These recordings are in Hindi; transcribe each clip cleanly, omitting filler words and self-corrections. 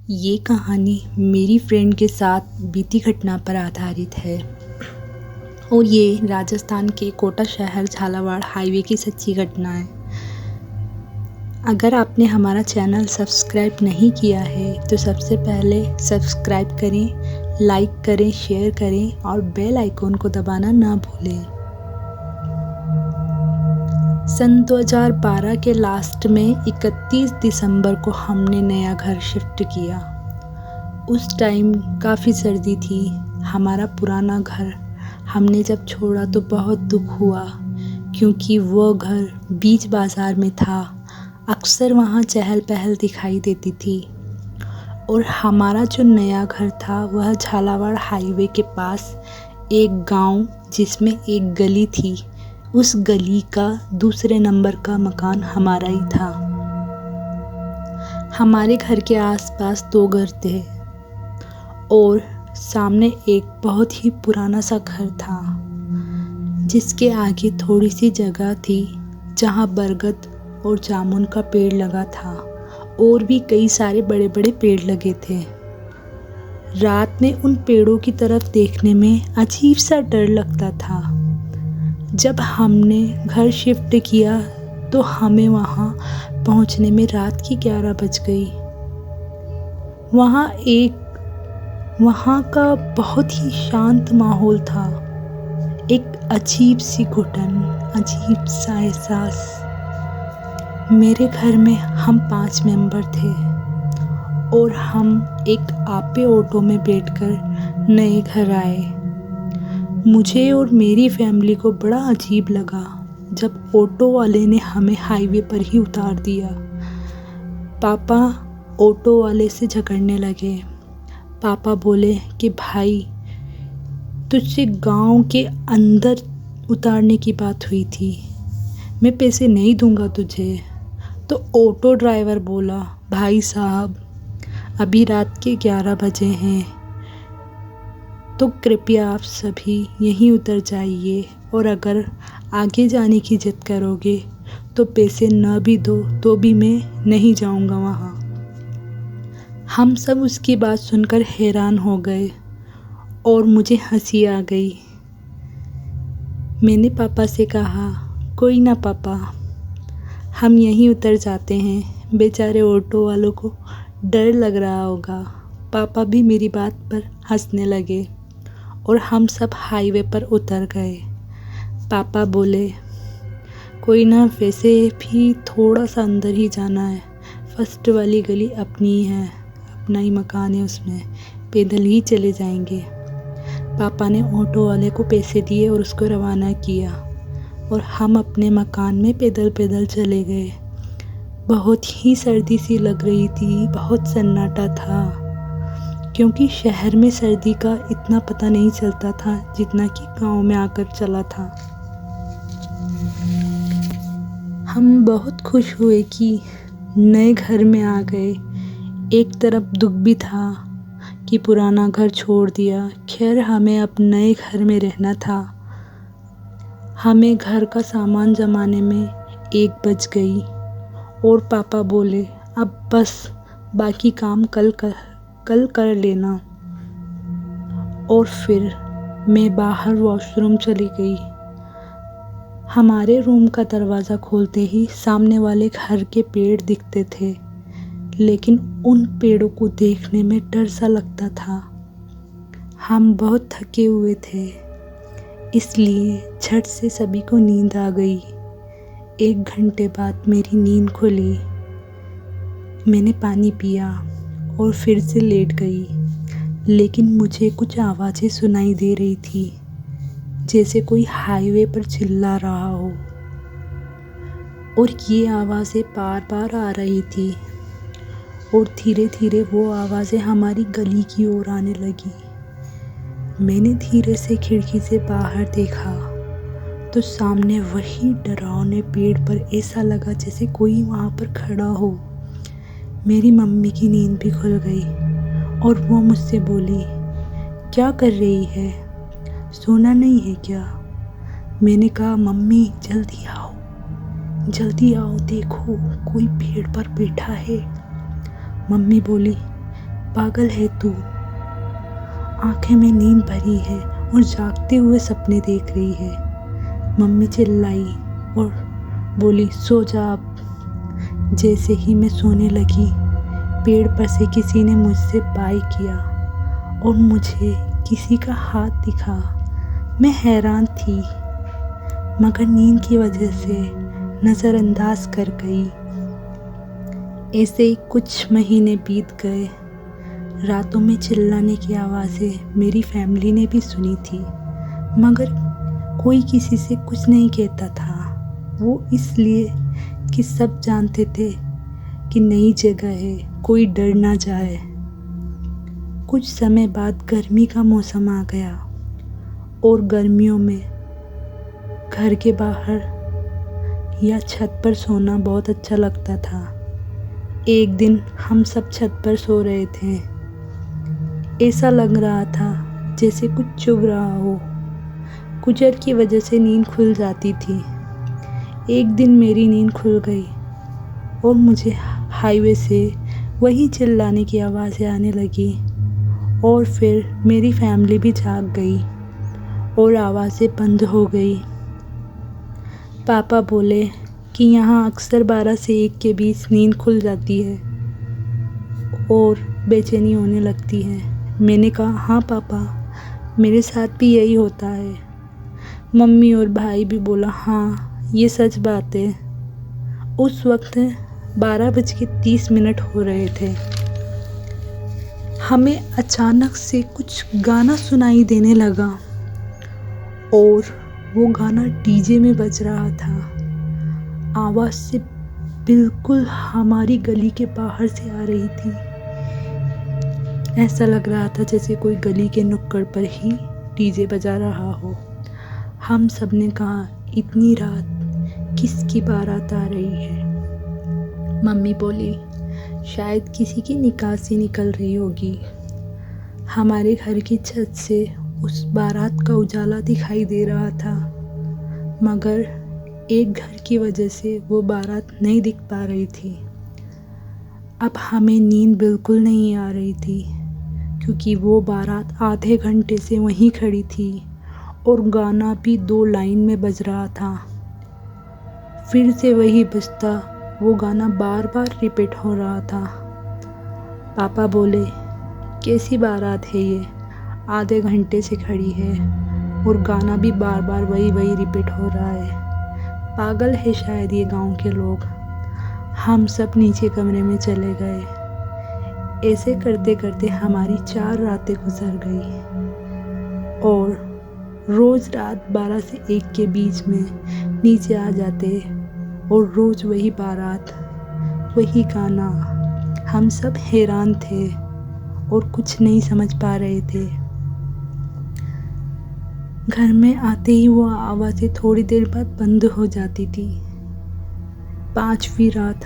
ये कहानी मेरी फ्रेंड के साथ बीती घटना पर आधारित है और ये राजस्थान के कोटा शहर झालावाड़ हाईवे की सच्ची घटना है। अगर आपने हमारा चैनल सब्सक्राइब नहीं किया है तो सबसे पहले सब्सक्राइब करें, लाइक करें, शेयर करें और बेल आइकॉन को दबाना ना भूलें। सन 2012 के लास्ट में 31 दिसंबर को हमने नया घर शिफ्ट किया। उस टाइम काफ़ी सर्दी थी। हमारा पुराना घर हमने जब छोड़ा तो बहुत दुख हुआ, क्योंकि वो घर बीच बाज़ार में था। अक्सर वहाँ चहल पहल दिखाई देती थी। और हमारा जो नया घर था वह झालावाड़ हाईवे के पास एक गांव जिसमें एक गली थी, उस गली का दूसरे नंबर का मकान हमारा ही था। हमारे घर के आसपास 2 घर थे और सामने एक बहुत ही पुराना सा घर था, जिसके आगे थोड़ी सी जगह थी जहाँ बरगद और जामुन का पेड़ लगा था और भी कई सारे बड़े बड़े पेड़ लगे थे। रात में उन पेड़ों की तरफ देखने में अजीब सा डर लगता था। जब हमने घर शिफ्ट किया तो हमें वहाँ पहुँचने में रात की 11 बज गई। वहाँ का बहुत ही शांत माहौल था। एक अजीब सी घुटन, अजीब सा एहसास। मेरे घर में हम 5 मेंबर थे और हम एक आपे ऑटो में बैठकर नए घर आए। मुझे और मेरी फैमिली को बड़ा अजीब लगा जब ऑटो वाले ने हमें हाईवे पर ही उतार दिया। पापा ऑटो वाले से झगड़ने लगे। पापा बोले कि भाई, तुझसे गांव के अंदर उतारने की बात हुई थी, मैं पैसे नहीं दूंगा तुझे। तो ऑटो ड्राइवर बोला, भाई साहब, अभी रात के 11 बजे हैं, तो कृपया आप सभी यहीं उतर जाइए और अगर आगे जाने की जिद करोगे तो पैसे न भी दो तो भी मैं नहीं जाऊंगा वहाँ। हम सब उसकी बात सुनकर हैरान हो गए और मुझे हंसी आ गई। मैंने पापा से कहा, कोई ना पापा, हम यहीं उतर जाते हैं, बेचारे ऑटो वालों को डर लग रहा होगा। पापा भी मेरी बात पर हंसने लगे और हम सब हाईवे पर उतर गए। पापा बोले, कोई ना, वैसे भी थोड़ा सा अंदर ही जाना है, फर्स्ट वाली गली अपनी ही है, अपना ही मकान है, उसमें पैदल ही चले जाएंगे। पापा ने ऑटो वाले को पैसे दिए और उसको रवाना किया और हम अपने मकान में पैदल पैदल चले गए। बहुत ही सर्दी सी लग रही थी, बहुत सन्नाटा था, क्योंकि शहर में सर्दी का इतना पता नहीं चलता था जितना कि गांव में आकर चला था। हम बहुत खुश हुए कि नए घर में आ गए। एक तरफ दुख भी था कि पुराना घर छोड़ दिया। खैर, हमें अब नए घर में रहना था। हमें घर का सामान जमाने में 1 बज गई और पापा बोले, अब बस, बाकी काम कल कर लेना। और फिर मैं बाहर वॉशरूम चली गई। हमारे रूम का दरवाज़ा खोलते ही सामने वाले घर के पेड़ दिखते थे, लेकिन उन पेड़ों को देखने में डर सा लगता था। हम बहुत थके हुए थे, इसलिए झट से सभी को नींद आ गई। 1 घंटे बाद मेरी नींद खुली। मैंने पानी पिया और फिर से लेट गई, लेकिन मुझे कुछ आवाज़ें सुनाई दे रही थी, जैसे कोई हाईवे पर चिल्ला रहा हो। और ये आवाज़ें बार बार आ रही थी और धीरे धीरे वो आवाज़ें हमारी गली की ओर आने लगी। मैंने धीरे से खिड़की से बाहर देखा तो सामने वही डरावने पेड़ पर ऐसा लगा जैसे कोई वहाँ पर खड़ा हो। मेरी मम्मी की नींद भी खुल गई और वो मुझसे बोली, क्या कर रही है, सोना नहीं है क्या? मैंने कहा, मम्मी जल्दी आओ, देखो कोई पेड़ पर बैठा है। मम्मी बोली, पागल है तू। आंखें में नींद भरी है और जागते हुए सपने देख रही है। मम्मी चिल्लाई और बोली, सो जा अब। जैसे ही मैं सोने लगी, पेड़ पर से किसी ने मुझसे बाय किया और मुझे किसी का हाथ दिखा। मैं हैरान थी, मगर नींद की वजह से नज़रअंदाज कर गई। ऐसे ही कुछ महीने बीत गए। रातों में चिल्लाने की आवाज़ें मेरी फैमिली ने भी सुनी थी, मगर कोई किसी से कुछ नहीं कहता था। वो इसलिए कि सब जानते थे कि नई जगह है, कोई डर ना जाए। कुछ समय बाद गर्मी का मौसम आ गया और गर्मियों में घर के बाहर या छत पर सोना बहुत अच्छा लगता था। एक दिन हम सब छत पर सो रहे थे। ऐसा लग रहा था जैसे कुछ चुभ रहा हो। कुचर की वजह से नींद खुल जाती थी। एक दिन मेरी नींद खुल गई और मुझे हाईवे से वही चिल्लाने की आवाज़ें आने लगी और फिर मेरी फैमिली भी जाग गई और आवाज़ें बंद हो गई। पापा बोले कि यहाँ अक्सर 12 से 1 के बीच नींद खुल जाती है और बेचैनी होने लगती है। मैंने कहा, हाँ पापा, मेरे साथ भी यही होता है। मम्मी और भाई भी बोला, हाँ ये सच बात है। उस वक्त 12:30 हो रहे थे। हमें अचानक से कुछ गाना सुनाई देने लगा और वो गाना डीजे में बज रहा था। आवाज़ से बिल्कुल हमारी गली के बाहर से आ रही थी। ऐसा लग रहा था जैसे कोई गली के नुक्कड़ पर ही डीजे बजा रहा हो। हम सब ने कहा, इतनी रात किसकी बारात आ रही है? मम्मी बोली, शायद किसी की निकासी निकल रही होगी। हमारे घर की छत से उस बारात का उजाला दिखाई दे रहा था, मगर एक घर की वजह से वो बारात नहीं दिख पा रही थी। अब हमें नींद बिल्कुल नहीं आ रही थी, क्योंकि वो बारात आधे घंटे से वहीं खड़ी थी और गाना भी 2 लाइन में बज रहा था। फिर से वही बजता, वो गाना बार बार रिपीट हो रहा था। पापा बोले, कैसी बारात है ये, आधे घंटे से खड़ी है और गाना भी बार बार वही रिपीट हो रहा है। पागल है शायद ये गांव के लोग। हम सब नीचे कमरे में चले गए। ऐसे करते करते हमारी 4 रातें गुजर गई और रोज़ रात 12 से 1 के बीच में नीचे आ जाते और रोज़ वही बारात, वही गाना। हम सब हैरान थे और कुछ नहीं समझ पा रहे थे। घर में आते ही वो आवाज़ें थोड़ी देर बाद बंद हो जाती थी। 5वीं रात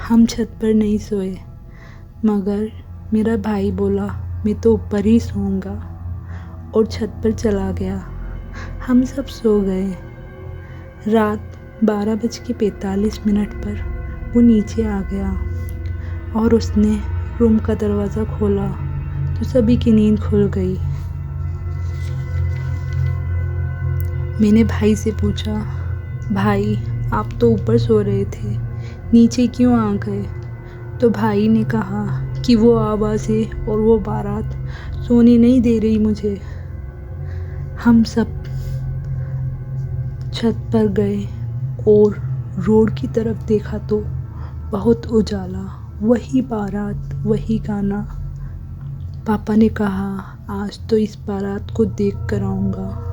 हम छत पर नहीं सोए, मगर मेरा भाई बोला, मैं तो ऊपर ही सोऊंगा, और छत पर चला गया। हम सब सो गए। रात 12:45 पर वो नीचे आ गया और उसने रूम का दरवाज़ा खोला तो सभी की नींद खुल गई। मैंने भाई से पूछा, भाई आप तो ऊपर सो रहे थे, नीचे क्यों आ गए? तो भाई ने कहा कि वो आवाज़ें और वो बारात सोने नहीं दे रही मुझे। हम सब छत पर गए और रोड की तरफ देखा तो बहुत उजाला, वही बारात, वही गाना। पापा ने कहा, आज तो इस बारात को देख कर आऊँगा।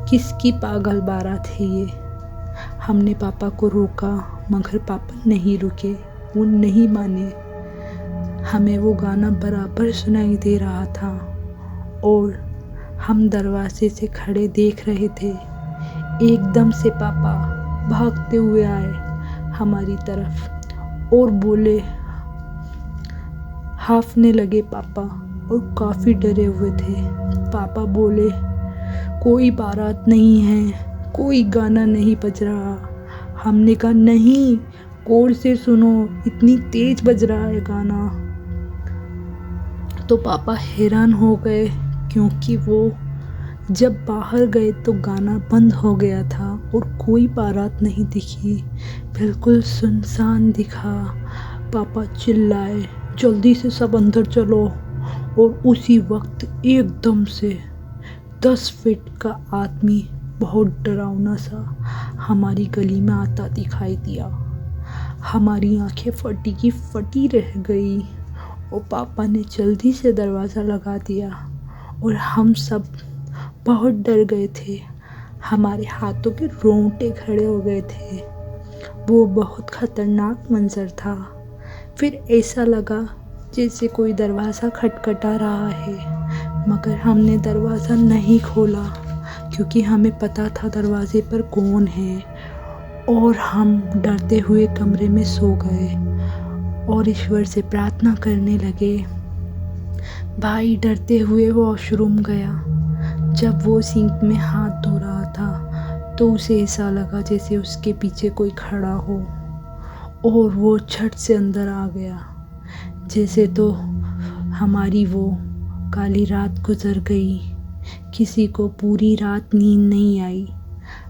किसकी पागल बारात है ये? हमने पापा को रोका, मगर पापा नहीं रुके, वो नहीं माने। हमें वो गाना बराबर सुनाई दे रहा था और हम दरवाजे से खड़े देख रहे थे। एकदम से पापा भागते हुए आए हमारी तरफ और बोले, हाफने लगे पापा और काफ़ी डरे हुए थे। पापा बोले, कोई बारात नहीं है, कोई गाना नहीं बज रहा। हमने कहा, नहीं, गौर से सुनो, इतनी तेज बज रहा है गाना। तो पापा हैरान हो गए, क्योंकि वो जब बाहर गए तो गाना बंद हो गया था और कोई बारात नहीं दिखी, बिल्कुल सुनसान दिखा। पापा चिल्लाए, जल्दी से सब अंदर चलो। और उसी वक्त एकदम से 10 फीट का आदमी बहुत डरावना सा हमारी गली में आता दिखाई दिया। हमारी आंखें फटी की फटी रह गई और पापा ने जल्दी से दरवाज़ा लगा दिया और हम सब बहुत डर गए थे। हमारे हाथों के रोंगटे खड़े हो गए थे। वो बहुत ख़तरनाक मंजर था। फिर ऐसा लगा जैसे कोई दरवाज़ा खटखटा रहा है, मगर हमने दरवाज़ा नहीं खोला क्योंकि हमें पता था दरवाजे पर कौन है। और हम डरते हुए कमरे में सो गए और ईश्वर से प्रार्थना करने लगे। भाई डरते हुए वॉशरूम गया। जब वो सिंक में हाथ धो रहा था तो उसे ऐसा लगा जैसे उसके पीछे कोई खड़ा हो और वो झट से अंदर आ गया। जैसे तो हमारी वो काली रात गुजर गई। किसी को पूरी रात नींद नहीं आई।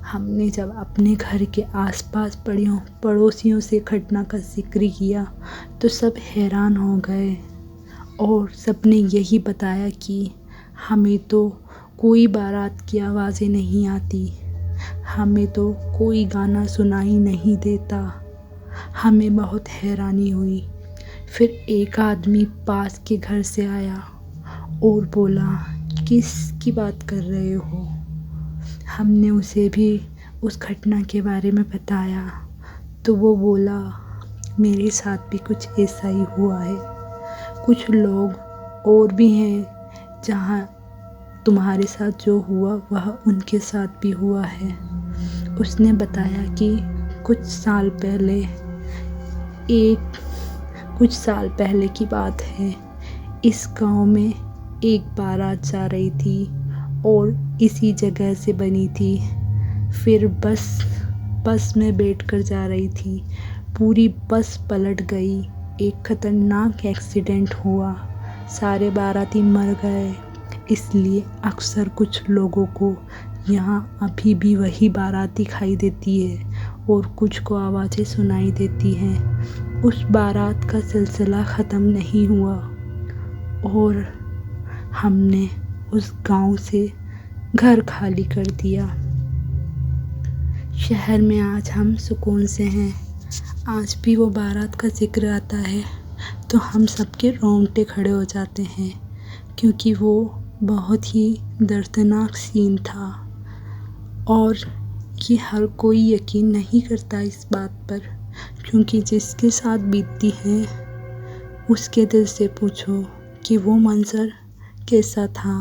हमने जब अपने घर के आसपास पड़ोसियों से घटना का जिक्र किया तो सब हैरान हो गए और सबने यही बताया कि हमें तो कोई बारात की आवाज़ें नहीं आती, हमें तो कोई गाना सुनाई नहीं देता। हमें बहुत हैरानी हुई। फिर एक आदमी पास के घर से आया और बोला, किसकी बात कर रहे हो? हमने उसे भी उस घटना के बारे में बताया तो वो बोला, मेरे साथ भी कुछ ऐसा ही हुआ है। कुछ लोग और भी हैं जहाँ तुम्हारे साथ जो हुआ वह उनके साथ भी हुआ है। उसने बताया कि कुछ साल पहले की बात है। इस गांव में एक बारात जा रही थी और इसी जगह से बनी थी। फिर बस में बैठकर जा रही थी। पूरी बस पलट गई। एक खतरनाक एक्सीडेंट हुआ। सारे बाराती मर गए। इसलिए अक्सर कुछ लोगों को यहाँ अभी भी वही बारात दिखाई देती है और कुछ को आवाज़ें सुनाई देती हैं। उस बारात का सिलसिला ख़त्म नहीं हुआ और हमने उस गांव से घर खाली कर दिया। शहर में आज हम सुकून से हैं। आज भी वो बारात का जिक्र आता है तो हम सबके रोंगटे खड़े हो जाते हैं, क्योंकि वो बहुत ही दर्दनाक सीन था और ये हर कोई यकीन नहीं करता इस बात पर, क्योंकि जिसके साथ बीतती है उसके दिल से पूछो कि वो मंज़र कैसा था।